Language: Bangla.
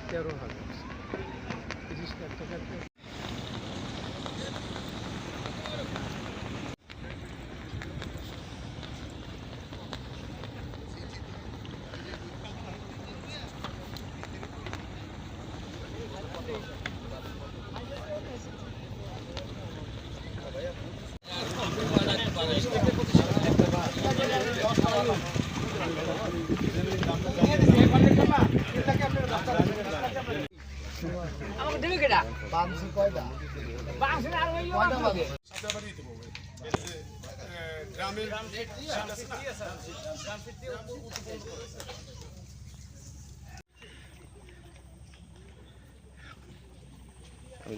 13,000 30 লাখ টাকা আমাকে দেবে কেডা বাংশি কয়টা বাংশি আর ওই কয়টা হবে আপনাবারই দেব গ্রামের গ্রাম সিটি আছে না গ্রাম সিটি আমি